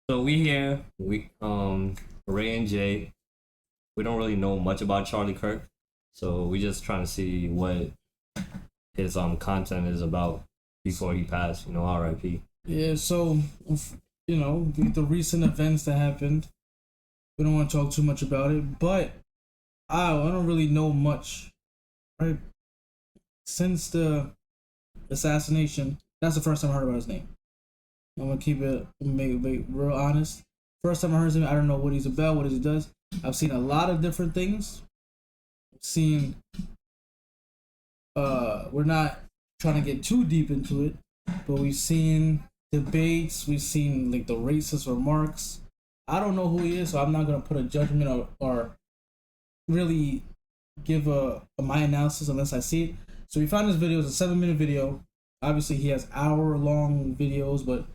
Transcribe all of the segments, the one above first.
So we here, Ray and Jay. We don't really know much about Charlie Kirk, so we just trying to see what his content is about before he passed. R.I.P. Yeah, so with the recent events that happened, we don't want to talk too much about it, but I don't really know much, right? Since the assassination, that's the first time I heard about his name. I'm gonna keep it make real honest. First time I heard his name, I don't know what he's about, what he does. I've seen a lot of different things. I've seen, we're not trying to get too deep into it, but we've seen debates, we've seen like the racist remarks. I don't know who he is, so I'm not gonna put a judgment or really give my analysis unless I see it. So we found this video. It's a 7-minute video. Obviously, he has hour-long videos, but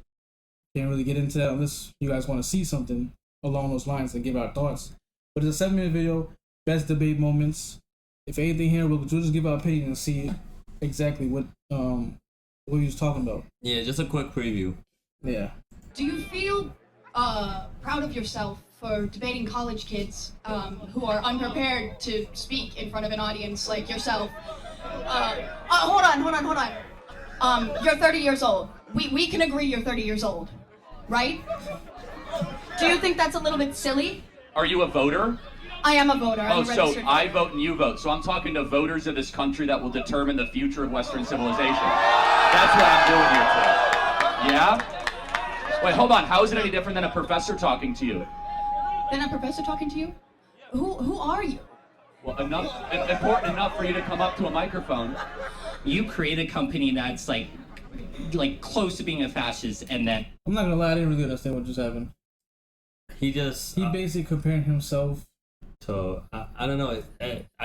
can't really get into that unless you guys want to see something along those lines and give our thoughts. But it's a 7-minute video. Best debate moments. If anything here, we'll just give our opinion and see exactly what he was talking about. Yeah, just a quick preview. Yeah. Do you feel proud of yourself for debating college kids who are unprepared to speak in front of an audience like yourself? Hold on. You're 30 years old. We can agree you're 30 years old, right? Do you think that's a little bit silly? Are you a voter? I am a voter. I'm Oh, a so registered I voter. vote and you vote. So I'm talking to voters of this country that will determine the future of Western civilization. That's what I'm doing here today. Yeah? Wait, hold on. How is it any different than a professor talking to you? Then a professor talking to you? Who are you? Well, important enough for you to come up to a microphone. You create a company that's like close to being a fascist, and then I'm not gonna lie, I didn't really understand what just happened. He Basically comparing himself. So I don't know.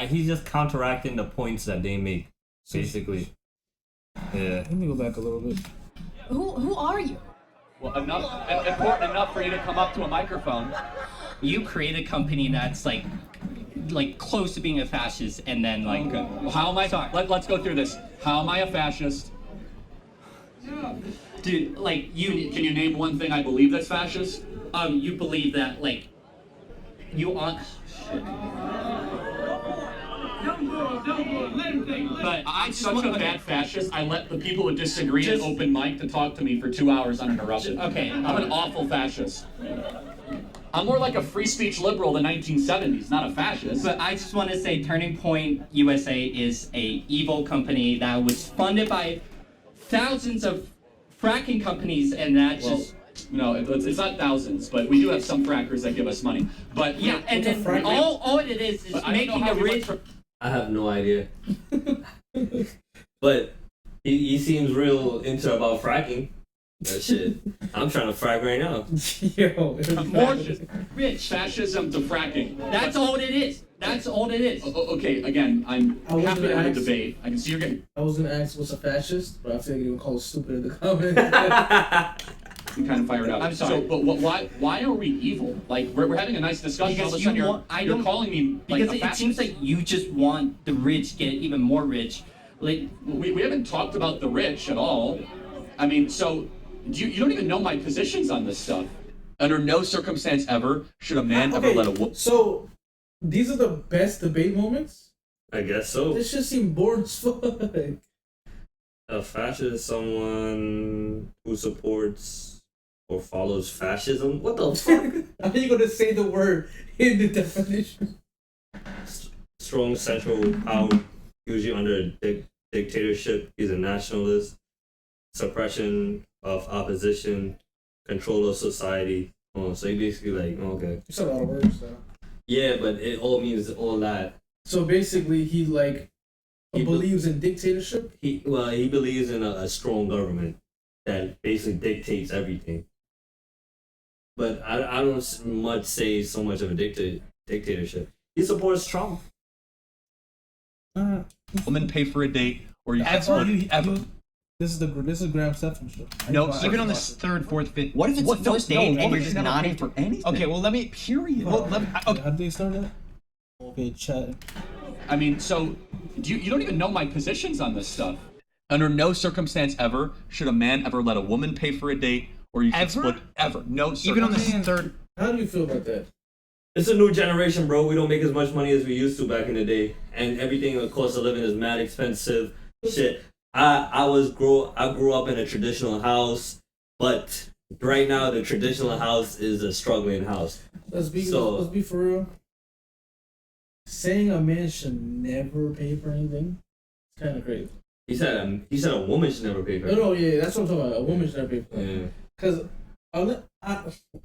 He's just counteracting the points that they make, basically. Yeah. Let me go back a little bit. Who are you? Well, important enough for you to come up to a microphone. you create a company that's like close to being a fascist, and then like. Okay. Well, how am I? Sorry. Let's go through this. How am I a fascist? Dude, like you. Can you name one thing I believe that's fascist? You believe that like. You on. But I'm such a bad fascist. I let the people who disagree in open mic to talk to me for 2 hours uninterrupted. Okay. I'm an awful fascist. I'm more like a free speech liberal of the 1970s, not a fascist. But I just want to say Turning Point USA is a evil company that was funded by thousands of fracking companies, and that's Well, just. no, it's not thousands, but we do have some frackers that give us money. But Yeah, and What's a then frack? all it is but I don't making know how a we went rich. from- I have no idea. But he seems real into about fracking. That shit. I'm trying to frack right now. Yo, More rich fascism to fracking. That's all it is. That's all it is. Okay, again, I'm I was happy to gonna have a ask- debate. I can see you're getting. I was gonna ask what's a fascist, but I figured you would call it stupid in the comments. I'm kind of fired up. I'm sorry. So, but why are we evil? Like we're having a nice discussion. Because all of a sudden you want- I you're don't- calling me like Because a it fascist. seems like you just want the rich to get even more rich. Like, we haven't talked about the rich at all. I mean, so you don't even know my positions on this stuff. Under no circumstance ever should a man ever let a woman. So these are the best debate moments. I guess so. This just seemed boring as fuck. A fascist is someone who supports or follows fascism. What the fuck? How are you gonna say the word in the definition? Strong central power, usually under a dictatorship. He's a nationalist. Suppression of opposition, control of society. Oh, so he basically like, okay. You said a lot of words though. Yeah, but it all means all that. So basically, he He believes in dictatorship. He believes in a strong government that basically dictates everything. But I don't much say so much of a dictatorship. He supports Trump. Woman pay for a date or you Ever. This is Graham Stephan show. No, even on this third, fourth, fifth. What if it's the first date and you're just not into into anything? Okay, well let me. Period. Well, let me, okay. How did they start that? Okay, chat. I mean, so you don't even know my positions on this stuff. Under no circumstance ever should a man ever let a woman pay for a date or you should Ever? split ever. No, even on this third. How do you feel about that? It's a new generation, bro. We don't make as much money as we used to back in the day, and everything, the cost of living is mad expensive. Shit, I grew up in a traditional house, but right now the traditional house is a struggling house. Let's be for real. Saying a man should never pay for anything, it's kind of crazy. He said a woman should never pay for it. No, yeah, that's what I'm talking about. A woman should never pay for it. Yeah. Because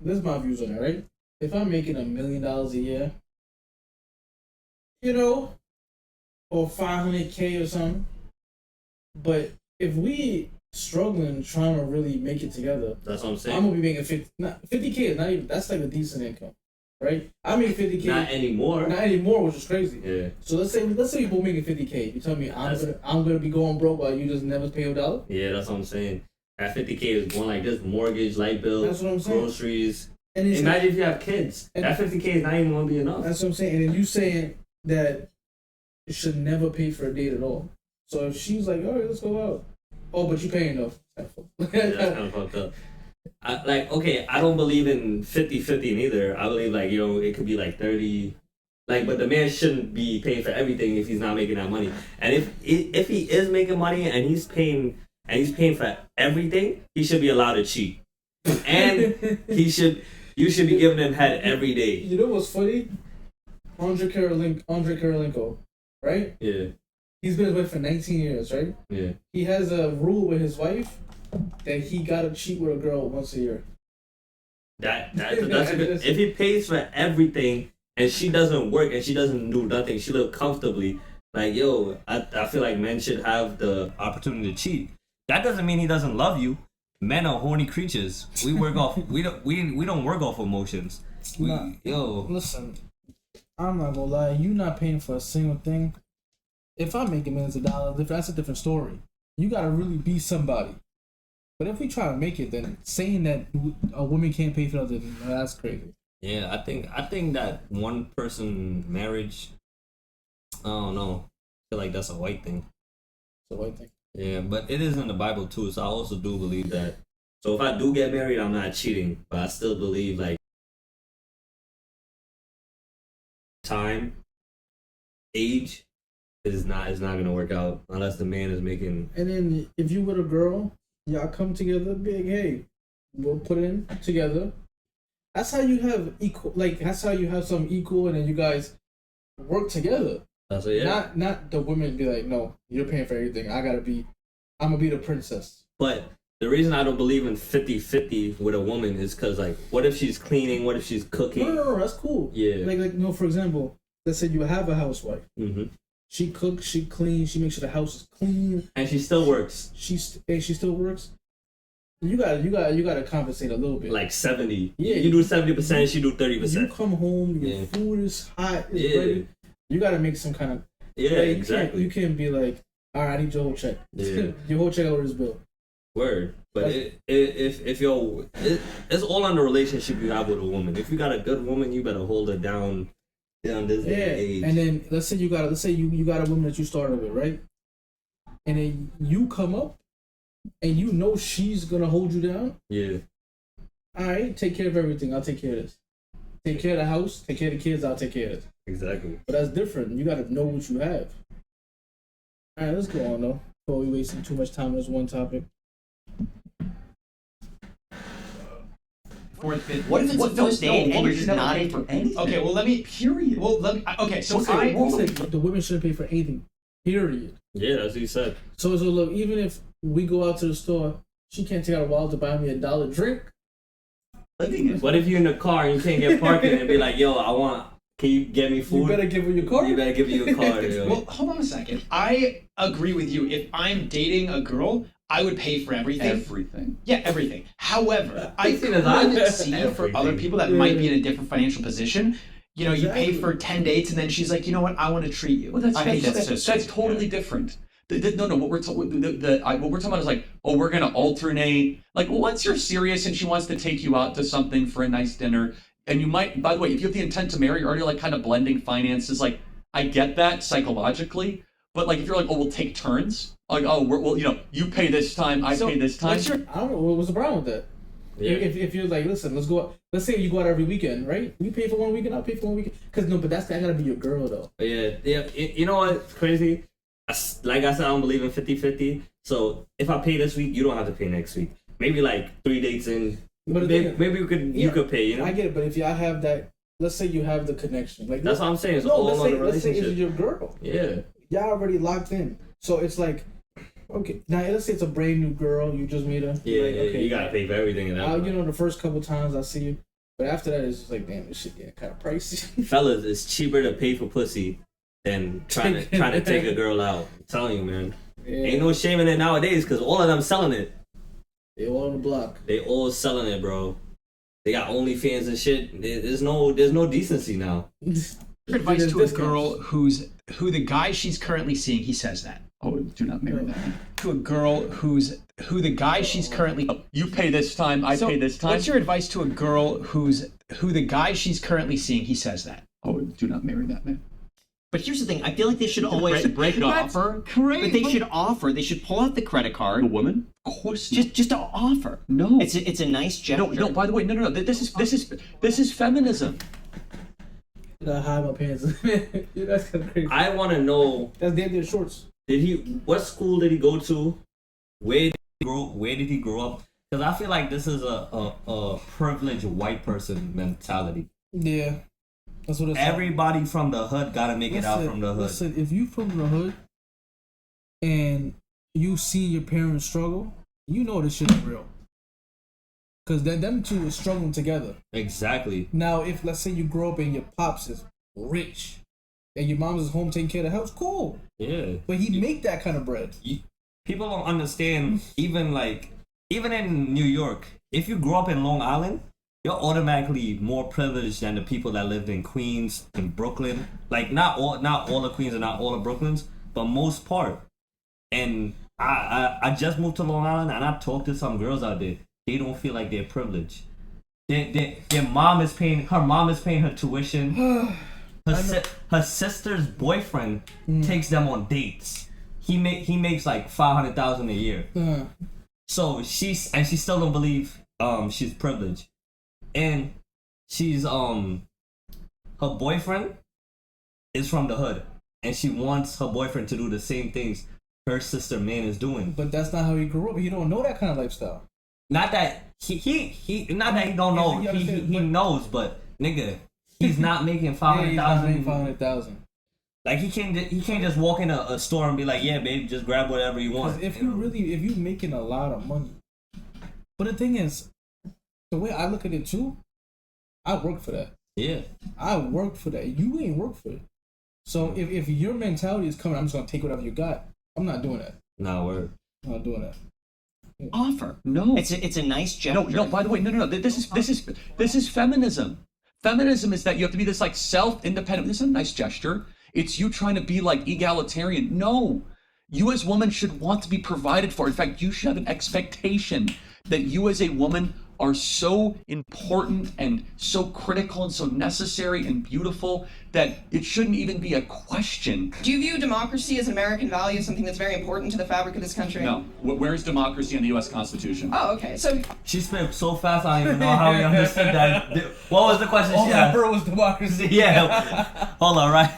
this is my views on it, right? If I'm making $1 million a year, or 500K or something, but if we struggling trying to really make it together, That's what I'm saying. I'm gonna be making 50K is not even, that's like a decent income, right? I make 50K. Not anymore, which is crazy. Yeah. So let's say we both making 50K. You tell me I'm gonna be going broke while you just never pay a dollar. Yeah, that's what I'm saying. At 50K is going like this: mortgage, light bill, That's what I'm saying. groceries. And it's Imagine if you have kids. And- That 50K is not even gonna be enough. That's what I'm saying. And then you saying that you should never pay for a date at all. So if she's like, all right, let's go out. Oh, but you paying though. Yeah, that's kind of fucked up. I don't believe in 50-50 neither. I believe it could be like 30. But the man shouldn't be paying for everything if he's not making that money. And if he is making money and he's paying for everything, he should be allowed to cheat. And you should be giving him head every day. You know what's funny? Andre Karolinko, right? Yeah. He's been with for 19 years, right? Yeah. He has a rule with his wife that he gotta cheat with a girl once a year. That's a good. If he pays for everything and she doesn't work and she doesn't do nothing, she live comfortably. I feel like men should have the opportunity to cheat. That doesn't mean he doesn't love you. Men are horny creatures. We work off. We don't work off emotions. Listen, I'm not gonna lie. You not paying for a single thing. If I'm making millions of dollars, that's a different story. You gotta really be somebody. But if we try to make it, then saying that a woman can't pay for nothing, that's crazy. Yeah, I think that one person marriage, I don't know. I feel like that's a white thing. It's a white thing. Yeah, but it is in the Bible too, so I also do believe that. So if I do get married, I'm not cheating, but I still believe time, age is not gonna work out unless the man is making. And then if you with a girl, y'all come together, big hey, we'll put in together. That's how you have equal. That's how you have some equal, and then you guys work together. That's it. Yeah. Not the women be like, no, you're paying for everything. I'm gonna be the princess. But the reason I don't believe in 50-50 with a woman is because what if she's cleaning? What if she's cooking? No, that's cool. Yeah. For example, let's say you have a housewife. Mm-hmm. She cooks, she cleans, she makes sure the house is clean, and she still works. She still works. You gotta compensate a little bit. 70. Yeah. You do 70%, she do 30%. You come home, your food is hot, it's ready. You gotta make some kind of exactly. You can't be like, all right, I need your whole check. Yeah. Your whole check over this bill. Word. But it's all on the relationship you have with a woman. If you got a good woman, you better hold her down this age. And then let's say you got a woman that you started with, right? And then you come up and you know she's gonna hold you down. Yeah. All right, take care of everything. I'll take care of this. Take care of the house. Take care of the kids. I'll take care of this. Exactly. But that's different. You gotta know what you have. All right, let's go on though. Before we wasting too much time on this one topic. Fourth, fifth. What if it's a first date and you're just not pay for anything? Okay, well let me. Period. Well let me. Okay, so the women shouldn't pay for anything. Period. Yeah, that's what you said. So look, even if we go out to the store, she can't take out a wallet to buy me $1 drink. What if you're in the car and you can't get parking and be like, yo, can you get me food? You better give her your card. You better give me your card. Yo. Well, hold on a second. I agree with you. If I'm dating a girl, I would pay for everything. Everything. Yeah, everything. However, I seen as I- could see for other people that might be in a different financial position. You know, you pay for 10 dates and then she's like, you know what, I want to treat you. Well, that's totally different. No. What we're talking about is like, oh, we're gonna alternate. Like, once you're serious and she wants to take you out to something for a nice dinner, and you might, by the way, if you have the intent to marry, you're already like kind of blending finances. Like, I get that psychologically, but like if you're like, oh, we'll take turns. Like, oh, you pay this time, I pay this time. I don't know what's the problem with that. Yeah. If you're like, listen, let's go out. Let's say you go out every weekend, right? You pay for one weekend, I'll pay for one weekend. Cause no, but that gotta be your girl though. Yeah. You know what's crazy? Like I said, I don't believe in 50-50. So if I pay this week, you don't have to pay next week. Maybe like 3 dates in. But Maybe you could pay. You know. I get it, but if y'all have that, let's say you have the connection, like That's what I'm saying. It's no, all let's on say the let's say relationship. it's your girl. Yeah. Y'all already locked in, so it's like, okay, now let's say it's a brand new girl you just meet her. Yeah, like, okay, you gotta pay for everything in that. you know, the first couple times I see you, but after that it's just like, damn, this shit getting kind of pricey. Fellas, it's cheaper to pay for pussy than trying to take a girl out. I'm telling you, man. Yeah. Ain't no shame in it nowadays because all of them selling it. They all on the block. They all selling it, bro. They got OnlyFans and shit. There's no decency now. Your advice to a girl who the guy she's currently seeing, he says that. Oh, do not marry that man. To a girl who the guy she's currently. You pay this time, I pay this time. What's your advice to a girl who the guy she's currently seeing, he says that? Oh, do not marry that man. But here's the thing. I feel like they should always break an offer. But they should offer. They should pull out the credit The card. woman? Of course not. Just to offer. No. It's a nice gesture. No. By the way, no. This is feminism. I gotta hide my pants. Yeah, that's kind of crazy. I want to know, That's damn shorts. what school did he go to? Where did he grow up? Because I feel like this is a privileged white person mentality. Yeah, that's what it's. Everybody from the hood gotta make it out from the hood. Listen, if you from the hood and you see your parents struggle, you know this shit is real. Cause then them two is struggling together. Exactly. Now, if let's say you grow up and your pops is rich, and your mom's is home taking care of the house, cool. Yeah. But he make that kind of bread. People don't understand. Even in New York, if you grow up in Long Island, you're automatically more privileged than the people that lived in Queens and Brooklyn. Like not all the Queens and not all the Brooklyns, but most part. And I just moved to Long Island and I talked to some girls out there. They don't feel like they're privileged. Their mom is paying her tuition. Her sister's boyfriend takes them on dates. He makes like $500,000 a year. So she still don't believe she's privileged. And she's her boyfriend is from the hood and she wants her boyfriend to do the same things her sister man is doing. But that's not how he grew up. He don't know that kind of lifestyle. Not that he don't know. He knows, but nigga, he's not making $500,000. Like he can't just walk in a store and be like, yeah, babe, just grab whatever you want. If you making a lot of money, but the thing is, the way I look at it too, I worked for that. Yeah, I worked for that. You ain't worked for it. So if your mentality is coming, I'm just gonna take whatever you got. I'm not doing that. nah, word. I'm not doing that. Offer. No. It's a nice gesture. No. By the way, no. This is feminism. Feminism is that you have to be this like self-independent. This is a nice gesture. It's you trying to be like egalitarian. No, you as women should want to be provided for. In fact, you should have an expectation that you as a woman are so important and so critical and so necessary and beautiful that it shouldn't even be a question. Do you view democracy as an American value, as something that's very important to the fabric of this country? No. Where is democracy in the U.S. Constitution? Oh, okay. So She spoke so fast, I don't even know how we understood that. What was the question All she that asked? bro was democracy. Yeah. Hold on, right?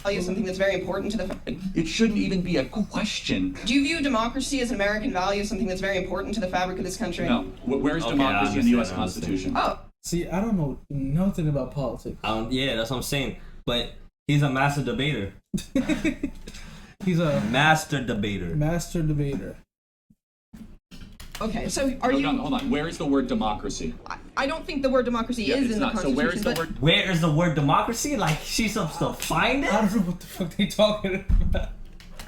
value is something that's very important to the. It shouldn't even be a question. Do you view democracy as an American value, as something that's very important to the fabric of this country? No. Where is Okay, democracy I in the U.S. understand. Constitution? Oh, See, I don't know nothing about politics. Yeah, that's what I'm saying. But he's a master debater. He's a Master debater. master debater. okay. So are No, you? hold on. Where is the word democracy? I don't think the word democracy Yeah, is it's in not. the So Constitution. where is the but word? Where is the word democracy? Like she's supposed to find I it? don't know what the fuck they talking about.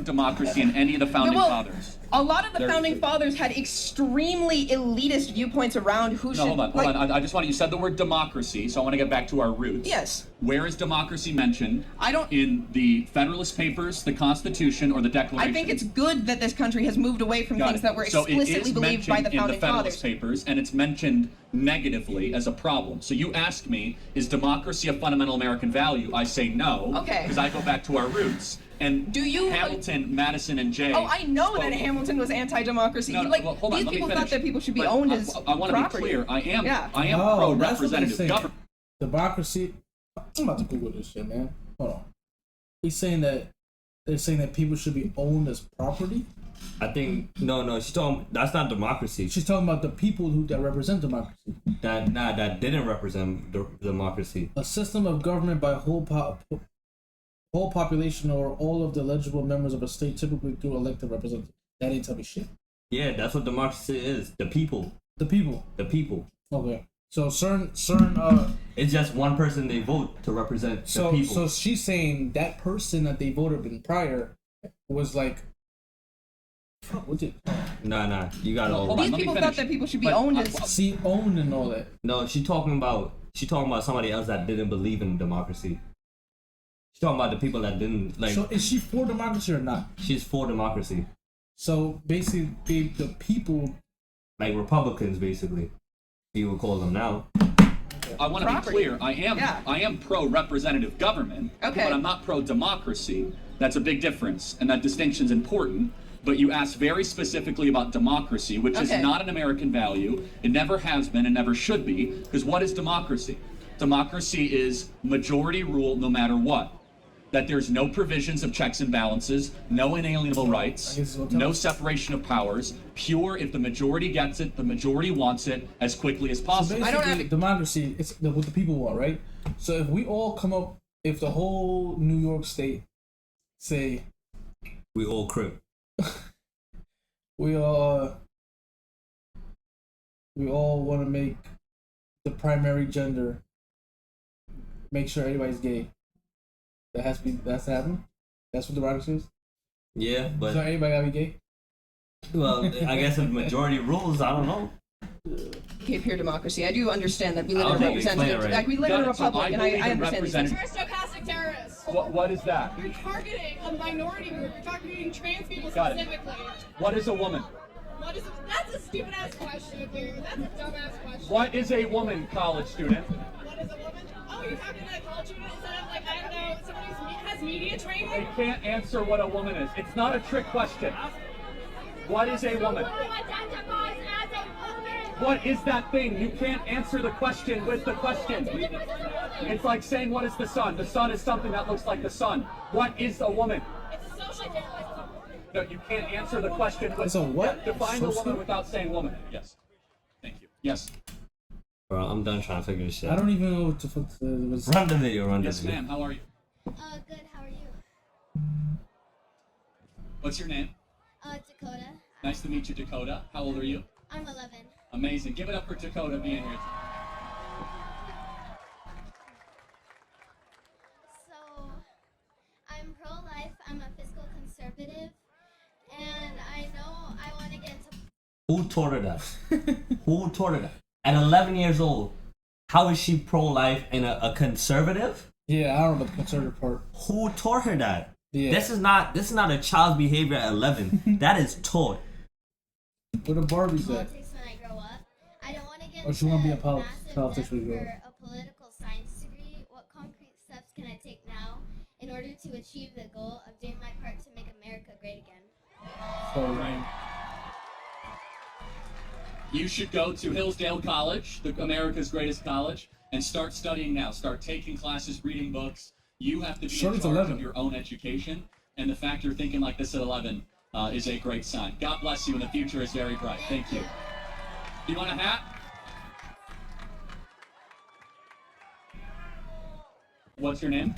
Democracy in any of the founding Well, fathers? a lot of the There's- founding fathers had extremely elitist viewpoints around who No, should. hold on. I just want you said the word democracy, so I want to get back to our roots. Yes. Where is democracy mentioned? I don't. In the Federalist Papers, the Constitution, or the Declaration? I think it's good that this country has moved away from Got things it. that were So it explicitly is believed by the mentioned in founding the Federalist fathers. Papers, and it's mentioned negatively as a problem. So you ask me, is democracy a fundamental American value? I say no. Okay. Because I go back to our roots. And Do you- Hamilton, Madison, and Jay. Oh, I know that spoke- Hamilton was anti-democracy. No, He, no, like well, hold on, these let me people finish. thought that people should be But owned as I want to be property. clear. I am Yeah. pro that's what they're representative saying. government. Democracy. I'm about to Google this shit, man. Hold on. He's saying that they're saying that people should be owned as property. I think no. She's talking. That's not democracy. She's talking about the people that represent democracy. That didn't represent democracy. A system of government by whole population or all of the eligible members of a state, typically through elected representatives. That ain't tell me shit. Yeah, that's what democracy is. The people. The people. The people. Okay. So certain It's just one person they vote to represent the people. So she's saying that person that they voted in prior was like, fuck, what did? Nah. You got to Hold on, These let me people finish. thought that people should be But owned I- as. See, owned and all that. No, she's talking about somebody else that didn't believe in democracy. She's talking about the people that didn't like. So is she for democracy or not? She's for democracy, So basically, the people. like Republicans, basically. You would call them now. I want to be Property. clear. I Yeah. am pro representative government, Okay. but I'm not pro democracy. That's a big difference, and that distinction's important. But you asked very specifically about democracy, which is Okay. not an American value. It never has been and never should be. Because what is democracy? Democracy is majority rule no matter what. That there's no provisions of checks and balances, no inalienable rights, I guess we'll no tell- separation of powers, pure if the majority gets it, the majority wants it as quickly as So possible. I don't have basically, democracy. It's what the people want, right? So if we all come up, if the whole New York State say We all crip. we all want to make the primary gender, make sure everybody's gay. That's happening. That's what democracy is. Yeah, So but everybody gotta be gay. well, I guess if majority rules, I don't know. Okay, pure democracy. I do understand that we live I in a don't think you explained it representative, right. like we live in a Got it. So republic, and I believe in understand these things. representative- You're a stochastic terrorist. What is that? You're targeting a minority group. You're targeting trans people Got it. specifically. What is a woman? What is that's a stupid ass question, dude. That's a dumb ass question. What is a woman, college student? What is a woman? Oh, you're talking to a college student instead of like, I don't know, somebody who has media They training? can't answer what a woman is. It's not a trick question. What is a woman? Who identifies as a woman? What is that thing? You can't answer the question with the question. It's like saying, what is the sun? The sun is something that looks like the sun. What is a woman? It's a social difference. No, you can't answer the question with It's a what? Yeah, define the Social? woman without saying woman. Yes. Thank you. Yes. Bro, I'm done trying to figure this shit I out. don't even know what the fuck was. Run the video, run the Yes, video. ma'am. How are you? Good, how are you? What's your name? Dakota. Nice to meet you, Dakota. How old are you? I'm 11. Amazing. Give it up for Dakota being here. So, I'm pro-life, I'm a fiscal conservative, and I know I want to get into... Who taught her that? Who taught her that? At 11 years old, how is she pro-life and a conservative? Yeah, I don't know the conservative part. Who taught her that? Yeah. This is not a child's behavior at 11. That is taught. Where the Barbies at? Politics when I grow up. I don't want to get Or she wanna be a into politician massive when you grow debt for a political science degree. What concrete steps can I take now in order to achieve the goal of doing my part to make America great again? So, You should go to Hillsdale College, America's greatest college, and start studying now. Start taking classes, reading books. You have to be in Shorty's charge 11. of your own education, and the fact you're thinking like this at 11 is a great sign. God bless you, and the future is very bright. Thank you. Do you want a hat? What's your name?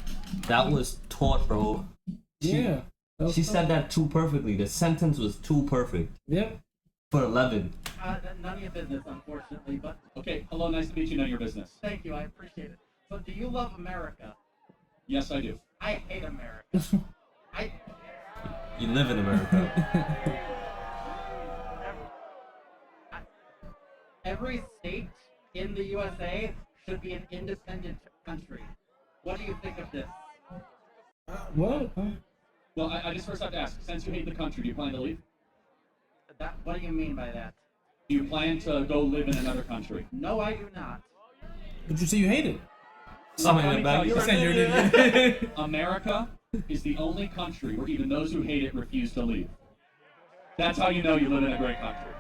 That was taught, bro. yeah. that was She tough. said that too perfectly. The sentence was too perfect Yep. for 11. None of your business, unfortunately, but Okay, hello, nice to meet you. Know your business. thank you, I appreciate it. So, do you love America? Yes, I do. I hate America. I You live in America. every state in the USA should be an independent country. What do you think of this? What? Huh? Well, I just first have to ask, since you hate the country, do you plan to leave? What do you mean by that? Do you plan to go live in another country? No, I do not. But you say you hate it. Something Let in me the back. tell you You something. said you're an idiot. America is the only country where even those who hate it refuse to leave. That's how you know you live in a great country.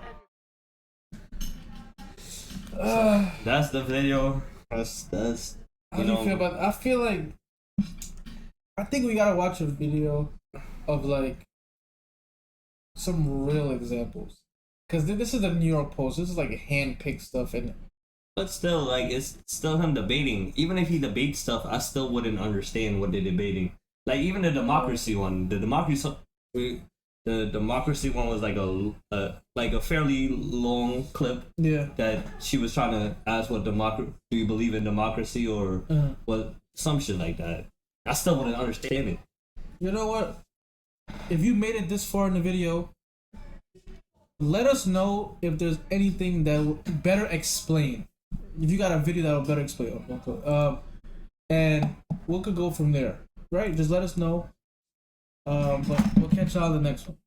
That's the video. That's How do you feel about? I feel like I think we gotta watch a video of like some real examples, because this is the New York Post. This is like hand-picked stuff, and But still, like, it's still him debating. Even if he debates stuff, I still wouldn't understand what they're debating. Like, even the democracy one, the democracy one was like a fairly long clip. yeah, That she was trying to ask what do you believe in democracy or what, some shit like that. I still wouldn't understand it. you know what? If you made it this far in the video, let us know if there's anything that will better explain. If you got a video that will better explain, and we could go from there, right? Just let us know. But we'll catch y'all on the next one.